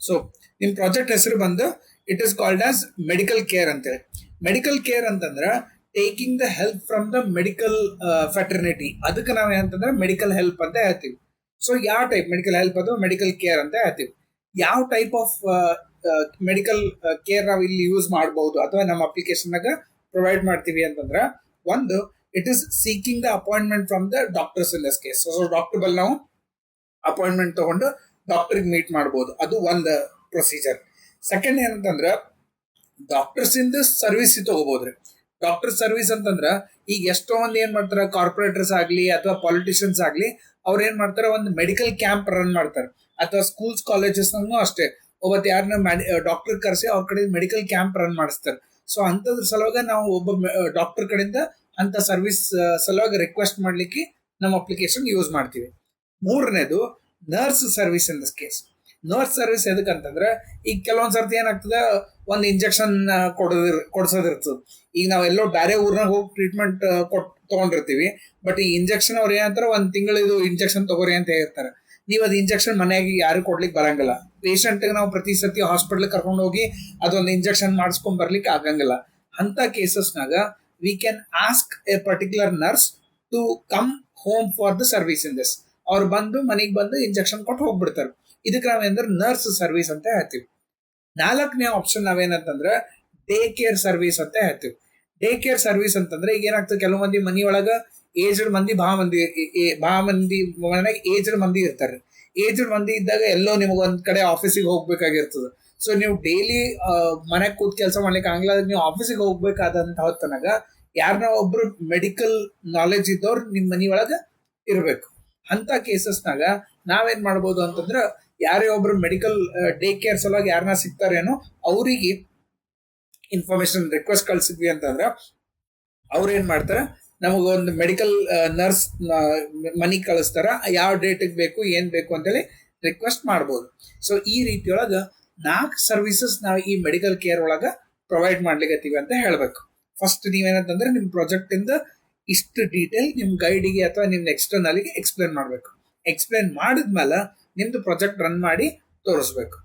So ನಿಮ್ project ಹೆಸರು ಬಂದು it is called as medical care ಅಂತೇಳಿ. ಮೆಡಿಕಲ್ ಕೇರ್ ಅಂತಂದ್ರ taking the help from the medical fraternity, ಅದಕ್ಕೆ ನಾವ್ ಏನಂತಂದ್ರೆ ಮೆಡಿಕಲ್ ಹೆಲ್ಪ್ ಅಂತ ಹೇಳ್ತೀವಿ. ಸೊ ಯಾವ ಟೈಪ್ ಮೆಡಿಕಲ್ ಹೆಲ್ಪ್ ಅದು ಮೆಡಿಕಲ್ ಕೇರ್ ಅಂತ ಹೇಳ್ತೀವಿ. ಯಾವ ಟೈಪ್ ಆಫ್ ಮೆಡಿಕಲ್ ಕೇರ್ ನಾವು ಇಲ್ಲಿ ಯೂಸ್ ಮಾಡಬಹುದು ಅಥವಾ ನಮ್ಮ ಅಪ್ಲಿಕೇಶನ್ ಪ್ರೊವೈಡ್ ಮಾಡ್ತೀವಿ ಅಂತಂದ್ರ, ಒಂದು it is seeking the appointment from the doctors in this case. So doctor ಬಲ್ ನಾವು ಅಪಾಯಿಂಟ್ಮೆಂಟ್ ತಗೊಂಡು ಡಾಕ್ಟರ್ಗೆ ಮೀಟ್ ಮಾಡ್ಬೋದು, ಅದು ಒಂದು ಪ್ರೊಸೀಜರ್. ಸೆಕೆಂಡ್ ಏನಂತಂದ್ರ ಡಾಕ್ಟರ್ಸ್ ಇಂದ ಸರ್ವಿಸ್ ತಗೋಬಹುದ್ರಿ. ಡಾಕ್ಟರ್ ಸರ್ವಿಸ್ ಅಂತಂದ್ರ ಈಗ ಎಷ್ಟೋ ಮಂದಿ ಏನ್ ಮಾಡ್ತಾರ, ಕಾರ್ಪೊರೇಟರ್ಸ್ ಆಗ್ಲಿ ಅಥವಾ ಪಾಲಿಟಿಷಿಯನ್ಸ್ ಆಗ್ಲಿ, ಅವ್ರ ಏನ್ ಮಾಡ್ತಾರ ಒಂದು ಮೆಡಿಕಲ್ ಕ್ಯಾಂಪ್ ರನ್ ಮಾಡ್ತಾರೆ. ಅಥವಾ ಸ್ಕೂಲ್ಸ್ ಕಾಲೇಜಸ್ ಅಷ್ಟೇ ಒಬ್ಬತ್ತು ಯಾರನ್ನ ಡಾಕ್ಟರ್ ಕರೆಸಿ ಅವ್ರ ಕಡೆ ಮೆಡಿಕಲ್ ಕ್ಯಾಂಪ್ ರನ್ ಮಾಡಿಸ್ತಾರೆ. ಸೊ ಅಂತದ್ರ ಸಲುವಾಗ ನಾವು ಒಬ್ಬ ಡಾಕ್ಟರ್ ಕಡೆಯಿಂದ ಅಂತ ಸರ್ವಿಸ್ ಸಲುವಾಗಿ ರಿಕ್ವೆಸ್ಟ್ ಮಾಡ್ಲಿಕ್ಕೆ ನಮ್ಮ ಅಪ್ಲಿಕೇಶನ್ ಯೂಸ್ ಮಾಡ್ತೀವಿ. ಮೂರನೇದು nurse service in this case. Nurse service ಎದಕ್ಕಂತಂದ್ರೆ ಈಗ ಕೆಲವೊಂದ್ ಸರ್ತಿ ಏನಾಗ್ತದ, ಒಂದು ಇಂಜೆಕ್ಷನ್ ಕೊಡ್ಸೋದಿರ್ತದೆ. ಈಗ ನಾವೆಲ್ಲೋ ಬೇರೆ ಊರ್ನಾಗ ಹೋಗಿ ಟ್ರೀಟ್ಮೆಂಟ್ ತಗೊಂಡಿರ್ತೀವಿ, ಬಟ್ ಈ ಇಂಜೆಕ್ಷನ್ ಅವ್ರು ಏನಂತಾರೆ, ಒಂದ್ ತಿಂಗಳಿದು ಇಂಜೆಕ್ಷನ್ ತಗೋರಿ ಅಂತ ಹೇಳ್ತಾರೆ. ನೀವು ಅದು ಇಂಜೆಕ್ಷನ್ ಮನೆಯಾಗಿ ಯಾರು ಕೊಡ್ಲಿಕ್ಕೆ ಬರಂಗಿಲ್ಲ. ಪೇಷಂಟ್ಗೆ ನಾವು ಪ್ರತಿ ಸತಿ ಹಾಸ್ಪಿಟಲ್ ಕರ್ಕೊಂಡು ಹೋಗಿ ಅದೊಂದು ಇಂಜೆಕ್ಷನ್ ಮಾಡಿಸ್ಕೊಂಡ್ ಬರ್ಲಿಕ್ಕೆ ಆಗಂಗಿಲ್ಲ. ಅಂತ ಕೇಸಸ್ನಾಗ we can ask a particular nurse to come home for the service in this. ಅವ್ರು ಬಂದು ಮನೆಗೆ ಬಂದು ಇಂಜೆಕ್ಷನ್ ಕೊಟ್ಟು ಹೋಗ್ಬಿಡ್ತಾರೆ. ಇದಕ್ಕೆ ನಾವೇಂದ್ರೆ ನರ್ಸ್ ಸರ್ವಿಸ್ ಅಂತ ಹೇಳ್ತೀವಿ. ನಾಲ್ಕನೇ ಆಪ್ಷನ್ ನಾವೇನಂತಂದ್ರೆ ಡೇ ಕೇರ್ ಸರ್ವಿಸ್ ಅಂತ ಹೇಳ್ತೀವಿ. ಡೇ ಕೇರ್ ಸರ್ವಿಸ್ ಅಂತಂದ್ರೆ ಈಗ ಏನಾಗ್ತದೆ, ಕೆಲವು ಮಂದಿ ಮನಿಯೊಳಗ ಏಜ್ಡ್ ಮಂದಿ ಬಹಳ ಮಂದಿ ಮನೆಯಾಗ ಏಜ್ಡ್ ಮಂದಿ ಇರ್ತಾರೆ. ಏಜ್ಡ್ ಮಂದಿ ಇದ್ದಾಗ ಎಲ್ಲೋ ನಿಮ್ಗೆ ಒಂದ್ ಕಡೆ ಆಫೀಸಿಗೆ ಹೋಗ್ಬೇಕಾಗಿರ್ತದೆ. ಸೊ ನೀವು ಡೈಲಿ ಮನೆಗೆ ಕೂತ್ ಕೆಲಸ ಮಾಡ್ಲಿಕ್ಕೆ ಆಗಲ್ಲ, ನೀವು ಆಫೀಸಿಗೆ ಹೋಗ್ಬೇಕಾದಂತ ಹೊತ್ತನಾಗ ಯಾರನ್ನ ಒಬ್ರು ಮೆಡಿಕಲ್ ನಾಲೆಜ್ ಇದ್ದವ್ರು ನಿಮ್ ಮನಿಯೊಳಗ ಇರ್ಬೇಕು. ಅಂತ ಕೇಸಸ್ನಾಗ ನಾವೇನ್ ಮಾಡ್ಬೋದು ಅಂತಂದ್ರ, ಯಾರೇ ಒಬ್ರು ಮೆಡಿಕಲ್ ಡೇ ಕೇರ್ ಸಲುವಾಗಿ ಯಾರನ್ನ ಸಿಗ್ತಾರೇನೋ ಅವರಿಗೆ ಇನ್ಫಾರ್ಮೇಶನ್ ರಿಕ್ವೆಸ್ಟ್ ಕಳ್ಸಿದ್ವಿ ಅಂತಂದ್ರ ಅವ್ರ ಏನ್ ಮಾಡ್ತಾರ, ನಮಗೊಂದು ಮೆಡಿಕಲ್ ನರ್ಸ್ ಮನಿ ಕಳಿಸ್ತಾರ. ಯಾವ ಡೇಟಿಗೆ ಬೇಕು ಏನ್ ಬೇಕು ಅಂತೇಳಿ ರಿಕ್ವೆಸ್ಟ್ ಮಾಡ್ಬೋದು. ಸೊ ಈ ರೀತಿಯೊಳಗ 4 ಸರ್ವಿಸಸ್ ನಾವು ಈ ಮೆಡಿಕಲ್ ಕೇರ್ ಒಳಗ ಪ್ರೊವೈಡ್ ಮಾಡ್ಲಿಕ್ಕತ್ತೀವಿ ಅಂತ ಹೇಳ್ಬೇಕು. ಫಸ್ಟ್ ನೀವೇನಂತಂದ್ರೆ ನಿಮ್ ಪ್ರಾಜೆಕ್ಟ್ ಇಂದ ಇಷ್ಟು ಡೀಟೇಲ್ ನಿಮ್ ಗೈಡಿಗೆ ಅಥವಾ ನಿಮ್ ಎಕ್ಸ್ಟರ್ನಲ್ಗೆ ಎಕ್ಸ್ಪ್ಲೇನ್ ಮಾಡ್ಬೇಕು. ಎಕ್ಸ್ಪ್ಲೇನ್ ಮಾಡಿದ್ಮೇಲೆ ನಿಮ್ದು ಪ್ರಾಜೆಕ್ಟ್ ರನ್ ಮಾಡಿ ತೋರಿಸ್ಬೇಕು.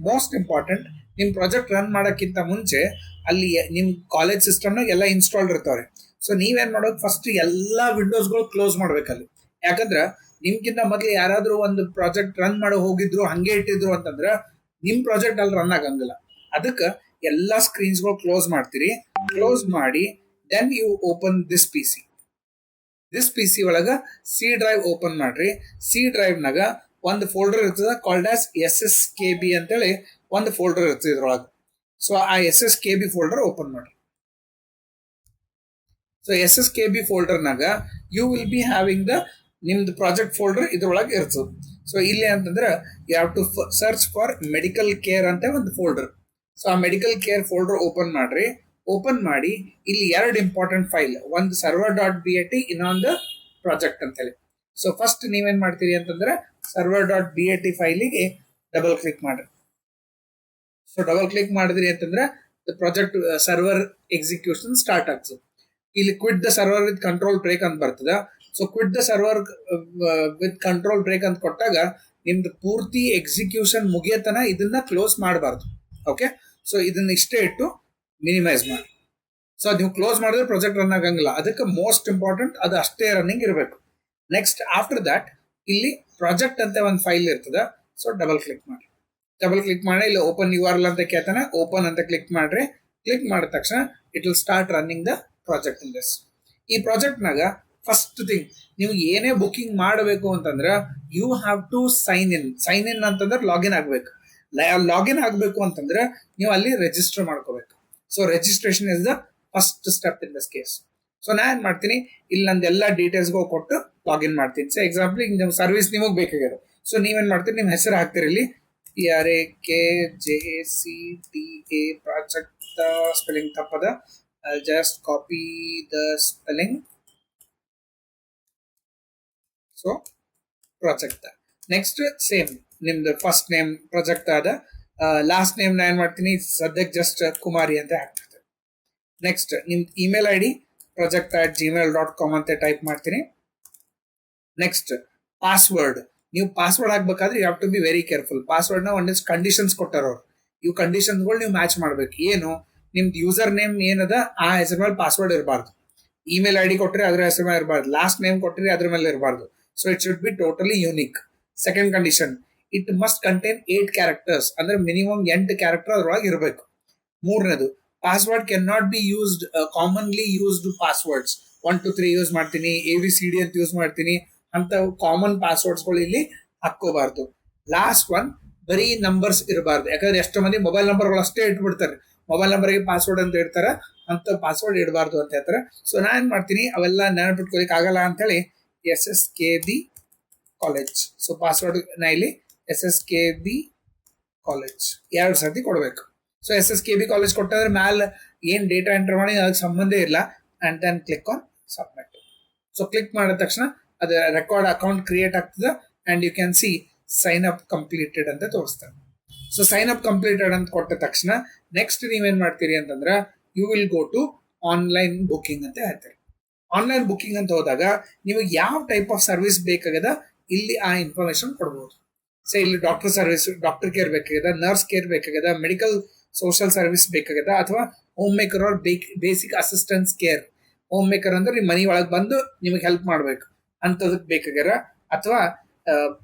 ಮೋಸ್ಟ್ ಇಂಪಾರ್ಟೆಂಟ್, ನಿಮ್ ಪ್ರಾಜೆಕ್ಟ್ ರನ್ ಮಾಡೋಕ್ಕಿಂತ ಮುಂಚೆ ಅಲ್ಲಿ ನಿಮ್ ಕಾಲೇಜ್ ಸಿಸ್ಟಮ್ನಾಗ ಎಲ್ಲ ಇನ್ಸ್ಟಾಲ್ಡ್ ಇರ್ತಾವ್ರಿ. ಸೊ ನೀವೇನ್ ಮಾಡೋದು, ಫಸ್ಟ್ ಎಲ್ಲಾ ವಿಂಡೋಸ್ಗಳು ಕ್ಲೋಸ್ ಮಾಡ್ಬೇಕಲ್ಲಿ. ಯಾಕಂದ್ರ ನಿಮ್ಗಿಂತ ಮೊದ್ಲು ಯಾರಾದ್ರೂ ಒಂದು ಪ್ರಾಜೆಕ್ಟ್ ರನ್ ಮಾಡೋ ಹೋಗಿದ್ರು ಹಂಗೆ ಇಟ್ಟಿದ್ರು ಅಂತಂದ್ರ ನಿಮ್ ಪ್ರಾಜೆಕ್ಟ್ ಅಲ್ಲಿ ರನ್ ಆಗಂಗಿಲ್ಲ. ಅದಕ್ಕೆ ಎಲ್ಲಾ ಸ್ಕ್ರೀನ್ಸ್ಗಳು ಕ್ಲೋಸ್ ಮಾಡ್ತೀರಿ. ಕ್ಲೋಸ್ ಮಾಡಿ then you open this P C ಒಳಗ ಸಿ ಡ್ರೈವ್ ಓಪನ್ ಮಾಡ್ರಿ. ಸಿ ಡ್ರೈವ್ನಾಗ ಒಂದು ಫೋಲ್ಡರ್ ಇರ್ತದ ಕಾಲ್ಡ್ ಆಸ್ SSKB ಅಂತೇಳಿ ಒಂದು ಫೋಲ್ಡರ್ ಇರ್ತದೆ ಇದ್ರೊಳಗೆ. ಸೊ ಆ SSKB ಫೋಲ್ಡರ್ ಓಪನ್ ಮಾಡ್ರಿ. ಸೊ SSKB ಫೋಲ್ಡರ್ನಾಗ you will be having the ನಿಮ್ದು ಪ್ರಾಜೆಕ್ಟ್ ಫೋಲ್ಡರ್ ಇದ್ರೊಳಗೆ ಇರ್ತದೆ. ಸೊ ಇಲ್ಲಿ ಅಂತಂದ್ರೆ you have to search for medical care ಅಂತ ಒಂದು ಫೋಲ್ಡರ್. ಸೊ ಆ ಮೆಡಿಕಲ್ ಕೇರ್ ಫೋಲ್ಡರ್ ಓಪನ್ ಮಾಡ್ರಿ. ಓಪನ್ ಮಾಡಿ ಇಲ್ಲಿ 2 ಇಂಪಾರ್ಟೆಂಟ್ ಫೈಲ್, ಒಂದು server.bat, ಇನ್ನೊಂದು ಪ್ರಾಜೆಕ್ಟ್ ಅಂತೇಳಿ. ಸೊ ಫಸ್ಟ್ ನೀವೇನ್ ಮಾಡ್ತೀರಿ ಅಂತಂದ್ರೆ server.bat ಫೈಲಿಗೆ ಡಬಲ್ ಕ್ಲಿಕ್ ಮಾಡ್ರಿ. ಸೊ ಡಬಲ್ ಕ್ಲಿಕ್ ಮಾಡಿದ್ರಿ ಅಂತಂದ್ರೆ ಪ್ರಾಜೆಕ್ಟ್ ಸರ್ವರ್ ಎಕ್ಸಿಕ್ಯೂಷನ್ ಸ್ಟಾರ್ಟ್ ಆಗ್ತದೆ. ಇಲ್ಲಿ quit the server with control break ಅಂತ ಬರ್ತದ. So quit the server with control break ಅಂತ ಕೊಟ್ಟಾಗ ನಿಮ್ದು ಪೂರ್ತಿ ಎಕ್ಸಿಕ್ಯೂಷನ್ ಮುಗಿಯತನ ಇದನ್ನ ಕ್ಲೋಸ್ ಮಾಡಬಾರ್ದು. ಓಕೆ, ಸೊ ಇದನ್ನ ಇಷ್ಟೇ ಇಟ್ಟು ಮಿನಿಮೈಸ್ ಮಾಡಿ. ಸೊ ನೀವು ಕ್ಲೋಸ್ ಮಾಡಿದ್ರೆ ಪ್ರಾಜೆಕ್ಟ್ ರನ್ ಆಗಂಗಿಲ್ಲ. ಅದಕ್ಕೆ ಮೋಸ್ಟ್ ಇಂಪಾರ್ಟೆಂಟ್ ಅದು ಅಷ್ಟೇ ರನ್ನಿಂಗ್ ಇರಬೇಕು. ನೆಕ್ಸ್ಟ್ ಆಫ್ಟರ್ ದಟ್ ಇಲ್ಲಿ ಪ್ರಾಜೆಕ್ಟ್ ಅಂತ ಒಂದು ಫೈಲ್ ಇರ್ತದ. ಸೊ ಡಬಲ್ ಕ್ಲಿಕ್ ಮಾಡಿ. ಡಬಲ್ ಕ್ಲಿಕ್ ಮಾಡಿ ಇಲ್ಲಿ ಓಪನ್ URL ಅಂತ ಕೇಳ್ತಾನೆ, ಓಪನ್ ಅಂತ ಕ್ಲಿಕ್ ಮಾಡ್ರಿ. ಕ್ಲಿಕ್ ಮಾಡಿದ ತಕ್ಷಣ it will start running the project in this. ಈ ಪ್ರಾಜೆಕ್ಟ್ನಾಗ ಫಸ್ಟ್ ಥಿಂಗ್, ನೀವು ಏನೇ ಬುಕಿಂಗ್ ಮಾಡಬೇಕು ಅಂತಂದ್ರೆ you have to sign in ಅಂತಂದ್ರೆ ಲಾಗಿನ್ ಆಗ್ಬೇಕು. ಲಾಗಿನ್ ಆಗಬೇಕು ಅಂತಂದ್ರೆ ನೀವು ಅಲ್ಲಿ ರಿಜಿಸ್ಟರ್ ಮಾಡ್ಕೋಬೇಕು. So registration is the first step in this case. So ನಾ ಏನ್ ಮಾಡ್ತೀನಿ, ಇಲ್ಲಿ ನಂದೆಲ್ಲ ಡೀಟೇಲ್ಸ್ಗೂ ಕೊಟ್ಟು ಲಾಗಿನ್ ಮಾಡ್ತೀನಿ. ಸೊ ಎಕ್ಸಾಂಪಲ್ ಈಗ ನಿಮ್ಮ ಸರ್ವಿಸ್ ನಿಮಗೆ ಬೇಕಾಗಿರೋ, ಸೊ ನೀವೇನ್ ಮಾಡ್ತೀರಿ, ನಿಮ್ಮ ಹೆಸರು ಹಾಕ್ತೀರಿ ಇಲ್ಲಿ PRAKJCTA ಪ್ರಾಜೆಕ್ಟ್, ಸ್ಪೆಲ್ಲಿಂಗ್ ತಪ್ಪದ, just copy the spelling. So project next same ನಿಮ್ದು ಫಸ್ಟ್ ನೇಮ್ ಪ್ರಾಜೆಕ್ಟ್ ಆದ, ಲಾಸ್ಟ್ ನೇಮ್ ನಾ ಏನ್ ಮಾಡ್ತೀನಿ ಸದ್ಯಕ್ಕೆ ಜಸ್ಟ್ ಕುಮಾರಿ ಅಂತ ಹಾಕ್ತಿರ್ತೇನೆ. ನೆಕ್ಸ್ಟ್ ನಿಮ್ದು ಇಮೇಲ್ ID project@gmail.com ಅಂತ ಟೈಪ್ ಮಾಡ್ತೀನಿ. ನೆಕ್ಸ್ಟ್ ಪಾಸ್ವರ್ಡ್ ನೀವು ಪಾಸ್ವರ್ಡ್ ಹಾಕ್ಬೇಕಾದ್ರೆ you have to be very careful. ಪಾಸ್ವರ್ಡ್ನ ಒಂದಿಷ್ಟು ಕಂಡೀಷನ್ಸ್ ಕೊಟ್ಟಾರ ಅವ್ರು. ಇವು ಕಂಡೀಷನ್ಸ್ಗಳು ನೀವು ಮ್ಯಾಚ್ ಮಾಡ್ಬೇಕು. ಏನು, ನಿಮ್ದು ಯೂಸರ್ ನೇಮ್ ಏನದ ಆ ಹೆಸರು ಮೇಲೆ ಪಾಸ್ವರ್ಡ್ ಇರಬಾರ್ದು. ಇಮೇಲ್ ಐ ಡಿ ಕೊಟ್ಟರೆ ಅದ್ರ ಹೆಸರು ಮೇಲೆ ಇರಬಾರ್ದು. ಲಾಸ್ಟ್ ನೇಮ್ ಕೊಟ್ಟರೆ ಅದ್ರ ಮೇಲೆ ಇರಬಾರ್ದು. So it should be totally unique. Second condition, it must contain 8 characters, ಅಂದ್ರೆ ಮಿನಿಮಮ್ 8 ಕ್ಯಾರೆಕ್ಟರ್ ಅದ್ರೊಳಗೆ ಇರಬೇಕು. ಮೂರನೇದು, password can not be used commonly used passwords. 1 2 3 use ಮಾಡ್ತೀನಿ, ABCD ಅಂತ ಯೂಸ್ ಮಾಡ್ತೀನಿ ಅಂತ ಕಾಮನ್ ಪಾಸ್ವರ್ಡ್ಸ್ಗಳು ಇಲ್ಲಿ ಹಾಕೋಬಾರ್ದು. ಲಾಸ್ಟ್ ಒನ್, ಬರೀ ನಂಬರ್ಸ್ ಇರಬಾರ್ದು. ಯಾಕಂದ್ರೆ ಎಷ್ಟೋ ಮಂದಿ ಮೊಬೈಲ್ ನಂಬರ್ಗಳು ಅಷ್ಟೇ ಇಟ್ಬಿಡ್ತಾರೆ, ಮೊಬೈಲ್ ನಂಬರ್ಗೆ ಪಾಸ್ವರ್ಡ್ ಅಂತ ಇಡ್ತಾರೆ, ಅಂತ ಪಾಸ್ವರ್ಡ್ ಇಡಬಾರ್ದು ಅಂತ ಹೇಳ್ತಾರೆ. ಸೊ ನಾ ಏನ್ ಮಾಡ್ತೀನಿ, ಅವೆಲ್ಲ ನೆನಪಿಟ್ಕೋಲಿಕ್ಕೆ ಆಗಲ್ಲ ಅಂತೇಳಿ SSKB ಕಾಲೇಜ್. ಸೊ ಪಾಸ್ವರ್ಡ್ ನಾ ಇಲ್ಲಿ SSKB ಕಾಲೇಜ್ 2 ಸರ್ತಿ ಕೊಡಬೇಕು. ಸೊ SSKB ಕಾಲೇಜ್ ಕೊಟ್ಟಂದ್ರೆ ಮ್ಯಾಲ ಏನ್ ಡೇಟಾ ಎಂಟರ್ ಮಾಡಿ ಅದಕ್ಕೆ ಸಂಬಂಧ ಇಲ್ಲ. And then click on submit. So click ಮಾಡಿದ ತಕ್ಷಣ ಅದು ರೆಕಾರ್ಡ್ ಅಕೌಂಟ್ ಕ್ರಿಯೇಟ್ ಆಗ್ತದೆ. And you can see sign up completed ಅಂತ ತೋರಿಸ್ತಾರೆ. ಸೊ ಸೈನ್ ಅಪ್ ಕಂಪ್ಲೀಟೆಡ್ ಅಂತ ಕೊಟ್ಟ ತಕ್ಷಣ ನೆಕ್ಸ್ಟ್ ನೀವೇನ್ ಮಾಡ್ತೀರಿ ಅಂತಂದ್ರೆ you will go to online booking ಅಂತ ಹೇಳ್ತಾರೆ. ಆನ್ಲೈನ್ ಬುಕಿಂಗ್ ಅಂತ ಹೋದಾಗ ನಿಮಗೆ ಯಾವ ಟೈಪ್ ಆಫ್ ಸರ್ವಿಸ್ ಬೇಕಾಗದ ಇಲ್ಲಿ ಆ ಇನ್ಫಾರ್ಮೇಶನ್ ಕೊಡ್ಬೋದು. ಸೊ ಇಲ್ಲಿ ಡಾಕ್ಟರ್ ಸರ್ವಿಸ್, ಡಾಕ್ಟರ್ ಕೇರ್ ಬೇಕಾಗದ, ನರ್ಸ್ ಕೇರ್ ಬೇಕಾಗದ, ಮೆಡಿಕಲ್ ಸೋಷಿಯಲ್ ಸರ್ವಿಸ್ ಬೇಕಾಗದ, ಅಥವಾ home maker or basic assistance care. Home maker ಅಂದ್ರೆ ನಿಮ್ಮ ಮನೆ ಒಳಗೆ ಬಂದು ನಿಮಗೆ ಹೆಲ್ಪ್ ಮಾಡ್ಬೇಕು ಅಂತದಕ್ಕೆ ಬೇಕಾಗ್ಯಾರ, ಅಥವಾ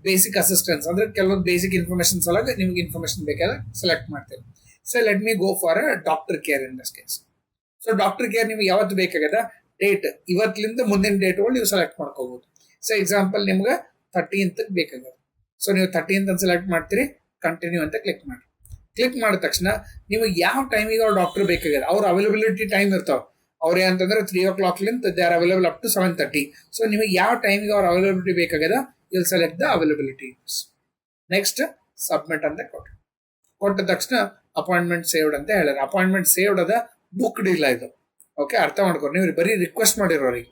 ಬೇಸಿಕ್ ಅಸಿಸ್ಟೆನ್ಸ್ ಅಂದ್ರೆ ಕೆಲವೊಂದು ಬೇಸಿಕ್ ಇನ್ಫಾರ್ಮೇಶನ್ಸ್ ಒಳಗೆ ನಿಮ್ಗೆ ಇನ್ಫಾರ್ಮೇಶನ್ ಬೇಕಾದ್ರೆ ಸೆಲೆಕ್ಟ್ ಮಾಡ್ತೇವೆ. So let me go for a doctor care in this case. So doctor care ನಿಮ್ಗೆ ಯಾವತ್ತು ಬೇಕಾಗದ ಡೇಟ್, ಇವತ್ತಿನಿಂದ ಮುಂದಿನ ಡೇಟ್ಗಳು ನೀವು ಸೆಲೆಕ್ಟ್ ಮಾಡ್ಕೋಬಹುದು. ಸೊ ಎಕ್ಸಾಂಪಲ್ ನಿಮ್ಗೆ 13th ಬೇಕಾಗದ. ಸೊ ನೀವು 13th ಅಂತ ಸೆಲೆಕ್ಟ್ ಮಾಡ್ತೀರಿ, ಕಂಟಿನ್ಯೂ ಅಂತ ಕ್ಲಿಕ್ ಮಾಡಿ. ಕ್ಲಿಕ್ ಮಾಡಿದ ತಕ್ಷಣ ನಿಮಗೆ ಯಾವ ಟೈಮಿಗೆ ಅವ್ರು ಡಾಕ್ಟರ್ ಬೇಕಾಗದ, ಅವ್ರ ಅವೈಲಬಿಲಿಟಿ ಟೈಮ್ ಇರ್ತಾವ. ಅವ್ರು ಏನಂತಂದ್ರೆ 3 o'clock they are available up to 7:30. So ನಿಮಗೆ ಯಾವ ಟೈಮಿಗೆ ಅವ್ರ ಅವೈಲಬಿಲಿಟಿ ಬೇಕಾಗದ you'll select the availability. Next submit ಅಂತ ಕೊಟ್ಟ ತಕ್ಷಣ ಅಪಾಯಿಂಟ್ಮೆಂಟ್ ಸೇವ್ಡ್ ಅಂತ ಹೇಳಿದ್ರೆ, ಅಪಾಯಿಂಟ್ಮೆಂಟ್ ಸೇವ್ಡ್ ಅದ, ಬುಕ್ಡ್ ಇಲ್ಲ ಇದು. ಓಕೆ, ಅರ್ಥ ಮಾಡ್ಕೊಂಡು ನೀವು ಬರೀ ರಿಕ್ವೆಸ್ಟ್ ಮಾಡಿರೋರಿಗೆ.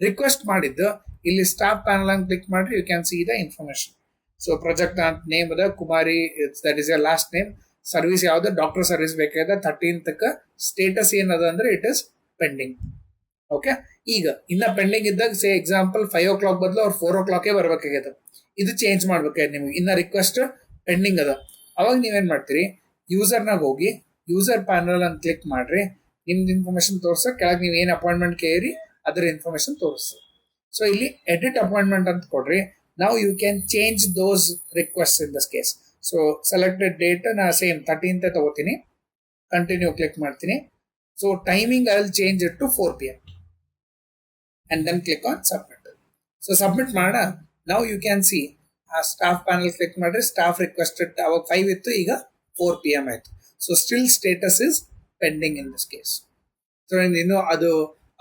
ರಿಕ್ವೆಸ್ಟ್ ಮಾಡಿದ್ದು ಇಲ್ಲಿ ಸ್ಟಾಫ್ ಪ್ಯಾನಲ್ ಅಂತ ಕ್ಲಿಕ್ ಮಾಡ್ರಿ, you can see the information. So project ಅಂತ ನೇಮ್ ಅದ Kumari, that is your last name. Service ಯಾವ್ದು, ಡಾಕ್ಟರ್ ಸರ್ವಿಸ್ ಬೇಕಾದ. 13th ಸ್ಟೇಟಸ್ ಏನದ ಅಂದ್ರೆ ಇಟ್ ಇಸ್ ಪೆಂಡಿಂಗ್. ಓಕೆ, ಈಗ ಇನ್ನ ಪೆಂಡಿಂಗ್ ಇದ್ದಾಗ ಸೇ ಎಕ್ಸಾಂಪಲ್ 5 o'clock ಬದಲು ಅವ್ರು 4 o'clock ಬರ್ಬೇಕಾಗ್ಯದ. ಇದು ಚೇಂಜ್ ಮಾಡ್ಬೇಕಾಯ್ತು ನಿಮ್ಗೆ. ಇನ್ನ ರಿಕ್ವೆಸ್ಟ್ ಪೆಂಡಿಂಗ್ ಅದ. ಅವಾಗ ನೀವೇನ್ ಮಾಡ್ತೀರಿ, ಯೂಸರ್ನಾಗ ಹೋಗಿ ಯೂಸರ್ ಪ್ಯಾನಲ್ ಅಂತ ಕ್ಲಿಕ್ ಮಾಡ್ರಿ. ನಿಮ್ದು ಇನ್ಫಾರ್ಮೇಶನ್ ತೋರ್ಸ ಕೆಳಗೆ ನೀವು ಏನು ಅಪಾಯಿಂಟ್ಮೆಂಟ್ ಕೇಳಿ ಅದರ ಇನ್ಫಾರ್ಮೇಶನ್ ತೋರಿಸಿ. ಸೊ ಇಲ್ಲಿ ಎಡಿಟ್ ಅಪಾಯಿಂಟ್ಮೆಂಟ್ ಅಂತ ಕೊಡ್ರಿ. ನಾವು you can change those request in this case. So selected date ನಾ ಸೇಮ್ 13th ತಗೋತೀನಿ, ಕಂಟಿನ್ಯೂ ಕ್ಲಿಕ್ ಮಾಡ್ತೀನಿ. So timing I will change it to 4 PM and then click on submit. So submit ಮಾಡ. Now you can see ಆ staff panel click ಮಾಡ್ರಿ, staff requested ಅವಾಗ 5 ಇತ್ತು, ಈಗ 4 PM ಆಯ್ತು. So still status is pending in this case. So ಇನ್ನು ಅದು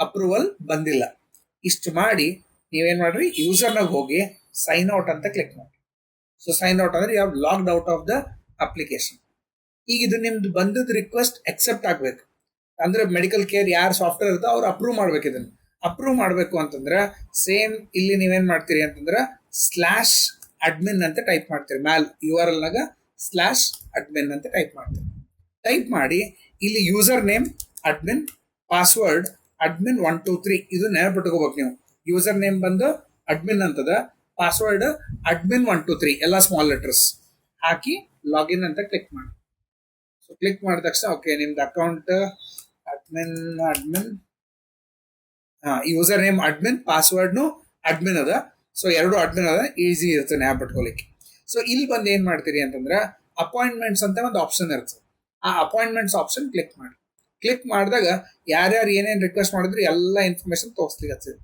approval ಬಂದಿಲ್ಲ. ಇಷ್ಟು ಮಾಡಿ ನೀವೇನ್ ಮಾಡ್ರಿ, ಯೂಸರ್ನಾಗ ಹೋಗಿ ಸೈನ್ ಔಟ್ ಅಂತ ಕ್ಲಿಕ್ ಮಾಡಿ. ಸೊ ಸೈನ್ ಔಟ್ ಅಂದ್ರೆ you have logged out of the application. ಈಗ ಇದು ನಿಮ್ದು ಬಂದದ ರಿಕ್ವೆಸ್ಟ್ ಅಕ್ಸೆಪ್ಟ್ ಆಗ್ಬೇಕು ಅಂದ್ರೆ ಮೆಡಿಕಲ್ ಕೇರ್ ಯಾರು ಸಾಫ್ಟ್ವೇರ್ ಇರ್ತೋ ಅವ್ರು ಅಪ್ರೂವ್ ಮಾಡ್ಬೇಕು. ಇದನ್ನು ಅಪ್ರೂವ್ ಮಾಡಬೇಕು ಅಂತಂದ್ರೆ ಸೇಮ್ ಇಲ್ಲಿ ನೀವೇನ್ ಮಾಡ್ತೀರಿ ಅಂತಂದ್ರೆ /admin ಅಂತ ಟೈಪ್ ಮಾಡ್ತೀರಿ. ಮ್ಯಾಲ್ URL ನಾಗ /admin ಅಂತ ಟೈಪ್ ಮಾಡ್ತೀರಿ. ಟೈಪ್ ಮಾಡಿ ಇಲ್ಲಿ user name admin, password admin 1 2 3 ಇದು ನೆನಪಿಟ್ಕೋಬೇಕು ನೀವು. ಯೂಸರ್ ನೇಮ್ ಬಂದು ಅಡ್ಮಿನ್ ಅಂತದ, ಪಾಸ್ವರ್ಡ್ admin 1 2 3 ಎಲ್ಲ ಸ್ಮಾಲ್ ಲೆಟರ್ಸ್ ಹಾಕಿ ಲಾಗಿನ್ ಅಂತ ಕ್ಲಿಕ್ ಮಾಡಿ. ಸೊ ಕ್ಲಿಕ್ ಮಾಡಿದ ತಕ್ಷಣ ಓಕೆ, ನಿಮ್ದು account admin user name admin, ಪಾಸ್ವರ್ಡ್ನು ಅಡ್ಮಿನ್ ಅದ. ಸೊ 2 ಅಡ್ಮಿನ್ ಅದ, ಈಸಿ ಇರುತ್ತೆ ನ್ಯಾಪ್ ಇಟ್ಕೊಲಿಕ್ಕೆ. ಸೊ ಇಲ್ಲಿ ಬಂದು ಏನ್ ಮಾಡ್ತೀರಿ ಅಂತಂದ್ರೆ ಅಪಾಯಿಂಟ್ಮೆಂಟ್ಸ್ ಅಂತ ಒಂದು ಆಪ್ಷನ್ ಇರ್ತದೆ. ಆ ಅಪಾಯಿಂಟ್ಮೆಂಟ್ಸ್ ಆಪ್ಷನ್ ಕ್ಲಿಕ್ ಮಾಡಿ. ಕ್ಲಿಕ್ ಮಾಡಿದಾಗ ಯಾರ್ಯಾರು ಏನೇನು ರಿಕ್ವೆಸ್ಟ್ ಮಾಡಿದ್ರು ಎಲ್ಲ ಇನ್ಫಾರ್ಮೇಶನ್ ತೋರಿಸ್ಲಿಕ್ಕೆ.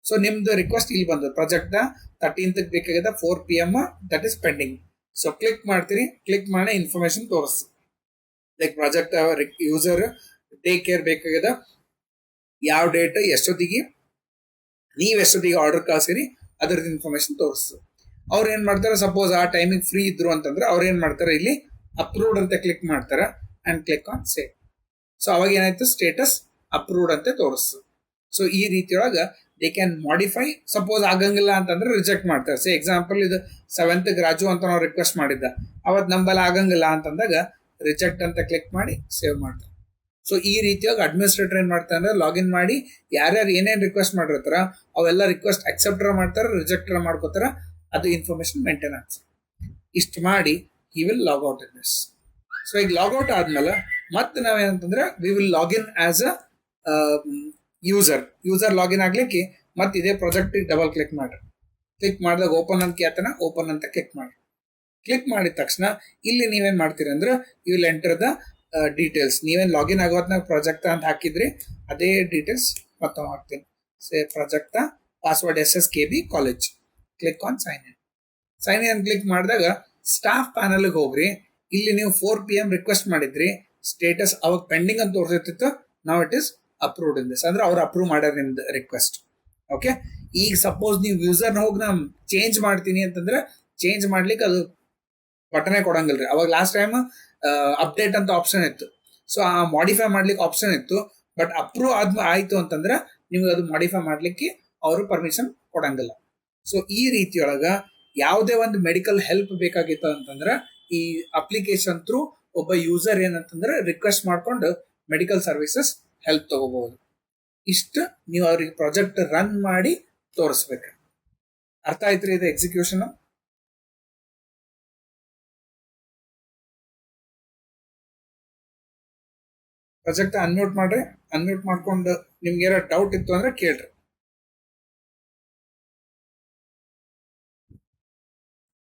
ಸೊ ನಿಮ್ದು ರಿಕ್ವೆಸ್ಟ್ ಇಲ್ಲಿ ಬಂದು ಪ್ರಾಜೆಕ್ಟ್ 13th ಬೇಕಾಗದ 4 PM that is pending. So click ಮಾಡ್ತೀರಿ, ಕ್ಲಿಕ್ ಮಾಡಿ ಇನ್ಫಾರ್ಮೇಶನ್ ತೋರಿಸ್ತು. Like project user day care ಬೇಕಾಗದ, ಯಾವ ಡೇಟ್, ಎಷ್ಟೊತ್ತಿಗೆ ನೀವು ಎಷ್ಟೊತ್ತಿಗೆ ಆರ್ಡರ್ ಕಳ್ಸಿರಿ ಅದ್ರದ್ದು ಇನ್ಫಾರ್ಮೇಶನ್ ತೋರಿಸ್ತು. ಅವ್ರು ಏನ್ ಮಾಡ್ತಾರೆ, ಸಪೋಸ್ ಆ ಟೈಮಿಗೆ ಫ್ರೀ ಇದ್ರು ಅಂತಂದ್ರೆ ಅವ್ರು ಏನ್ ಮಾಡ್ತಾರೆ, ಇಲ್ಲಿ ಅಪ್ರೂವ್ಡ್ ಅಂತ ಕ್ಲಿಕ್ ಮಾಡ್ತಾರೆ and click on save. So ಅವಾಗ ಏನಾಯ್ತು, ಸ್ಟೇಟಸ್ ಅಪ್ರೂವ್ಡ್ ಅಂತ ತೋರಿಸ್ತು. ಸೊ ಈ ರೀತಿಯೊಳಗ ದೇ ಕ್ಯಾನ್ ಮಾಡಿಫೈ. ಸಪೋಸ್ ಆಗಂಗಿಲ್ಲ ಅಂತಂದ್ರೆ ರಿಜೆಕ್ಟ್ ಮಾಡ್ತಾರೆ. ಸೊ ಎಕ್ಸಾಂಪಲ್ ಇದು 7th ರಾಜು ಅಂತ ನಾವು ರಿಕ್ವೆಸ್ಟ್ ಮಾಡಿದ್ದ, ಅವತ್ತು ನಂಬಲ್ಲಿ ಆಗಂಗಿಲ್ಲ ಅಂತಂದಾಗ ರಿಜೆಕ್ಟ್ ಅಂತ ಕ್ಲಿಕ್ ಮಾಡಿ ಸೇವ್ ಮಾಡ್ತಾರೆ. ಸೊ ಈ ರೀತಿಯಾಗಿ ಅಡ್ಮಿನಿಸ್ಟ್ರೇಟರ್ ಏನ್ ಮಾಡ್ತಾರೆ ಅಂದ್ರೆ ಲಾಗಿನ್ ಮಾಡಿ ಯಾರ್ಯಾರು ಏನೇನು ರಿಕ್ವೆಸ್ಟ್ ಮಾಡಿರ್ತಾರ ಅವೆಲ್ಲ ರಿಕ್ವೆಸ್ಟ್ ಅಕ್ಸೆಪ್ಟರ್ ಮಾಡ್ತಾರೆ, ರಿಜೆಕ್ಟರ್ ಮಾಡ್ಕೋತಾರ. ಅದು ಇನ್ಫಾರ್ಮೇಶನ್ ಮೇಂಟೈನ್ ಆಗ್ತದೆ. ಇಷ್ಟು ಮಾಡಿ he will log out in this. So ಈಗ ಲಾಗೌಟ್ ಆದ್ಮೇಲೆ ಮತ್ತೆ ನಾವೇನಂತಂದ್ರೆ we will login as a user login ಆಗ್ಲಿಕ್ಕೆ ಮತ್ತೆ ಇದೇ ಪ್ರಾಜೆಕ್ಟ್ ಡಬಲ್ ಕ್ಲಿಕ್ ಮಾಡ್ರಿ. ಕ್ಲಿಕ್ ಮಾಡಿದಾಗ ಓಪನ್ ಅಂತ ಕೇಳ್ತಾನೆ, ಓಪನ್ ಅಂತ ಕ್ಲಿಕ್ ಮಾಡಿ. ಕ್ಲಿಕ್ ಮಾಡಿದ ತಕ್ಷಣ ಇಲ್ಲಿ ನೀವೇನ್ ಮಾಡ್ತೀರಿ ಅಂದ್ರೆ you will enter the details. ನೀವೇನು ಲಾಗಿನ್ ಆಗೋದ್ನಾಗ ಪ್ರಾಜೆಕ್ಟ್ ಅಂತ ಹಾಕಿದ್ರಿ ಅದೇ ಡೀಟೇಲ್ಸ್ ಮತ್ತೆ ಹಾಕ್ತೀನಿ. Project password SSKB college. Click on sign in. Sign in click ಮಾಡಿದಾಗ ಸ್ಟಾಫ್ ಪ್ಯಾನಲ್ಗೆ ಹೋಗ್ರಿ. ಇಲ್ಲಿ ನೀವು 4 PM ರಿಕ್ವೆಸ್ಟ್ ಮಾಡಿದ್ರಿ, ಸ್ಟೇಟಸ್ ಅವಾಗ ಪೆಂಡಿಂಗ್ ಅಂತ ತೋರಿಸ್ತಿತ್ತು. ನಾವು it is approved in this, ಅಂದ್ರೆ ಅವ್ರು ಅಪ್ರೂವ್ ಮಾಡ್ಯಾರ ನಿಮ್ದು ರಿಕ್ವೆಸ್ಟ್. ಓಕೆ, ಈಗ ಸಪೋಸ್ ನೀವು ಯೂಸರ್ನ ಹೋಗಿ ನಾ ಚೇಂಜ್ ಮಾಡ್ತೀನಿ ಅಂತಂದ್ರೆ ಚೇಂಜ್ ಮಾಡ್ಲಿಕ್ಕೆ ಅದು ಬಟನೇ ಕೊಡಂಗಿಲ್ರಿ. ಅವಾಗ ಲಾಸ್ಟ್ ಟೈಮ್ ಅಪ್ಡೇಟ್ ಅಂತ ಆಪ್ಷನ್ ಇತ್ತು, ಸೊ ಆ ಮಾಡಿಫೈ ಮಾಡ್ಲಿಕ್ಕೆ ಆಪ್ಷನ್ ಇತ್ತು. ಬಟ್ ಅಪ್ರೂವ್ ಆಯ್ತು ಅಂತಂದ್ರೆ ನಿಮ್ಗೆ ಅದು ಮಾಡಿಫೈ ಮಾಡ್ಲಿಕ್ಕೆ ಅವರು ಪರ್ಮಿಷನ್ ಕೊಡಂಗಿಲ್ಲ. ಸೊ ಈ ರೀತಿಯೊಳಗ ಯಾವುದೇ ಒಂದು ಮೆಡಿಕಲ್ ಹೆಲ್ಪ್ ಬೇಕಾಗಿತ್ತು ಅಂತಂದ್ರೆ ಈ ಅಪ್ಲಿಕೇಶನ್ ಥ್ರೂ ಒಬ್ಬ ಯೂಸರ್ ಏನಂತಂದ್ರೆ ರಿಕ್ವೆಸ್ಟ್ ಮಾಡ್ಕೊಂಡು ಮೆಡಿಕಲ್ ಸರ್ವಿಸಸ್ ಹೆಲ್ಪ್ ತಗೋಬಹುದು. ಇಷ್ಟು ನೀವು ಅವ್ರಿಗೆ ಪ್ರಾಜೆಕ್ಟ್ ರನ್ ಮಾಡಿ ತೋರಿಸ್ಬೇಕು. ಅರ್ಥ ಆಯ್ತ್ರಿ ಇದು ಎಕ್ಸಿಕ್ಯೂಷನ್? ಪ್ರಾಜೆಕ್ಟ್ ಅನ್ಮ್ಯೂಟ್ ಮಾಡ್ರಿ. ಅನ್ಮ್ಯೂಟ್ ಮಾಡ್ಕೊಂಡು ನಿಮ್ಗೆ ಏನೋ ಡೌಟ್ ಇತ್ತು ಅಂದ್ರೆ ಕೇಳ್ರಿ.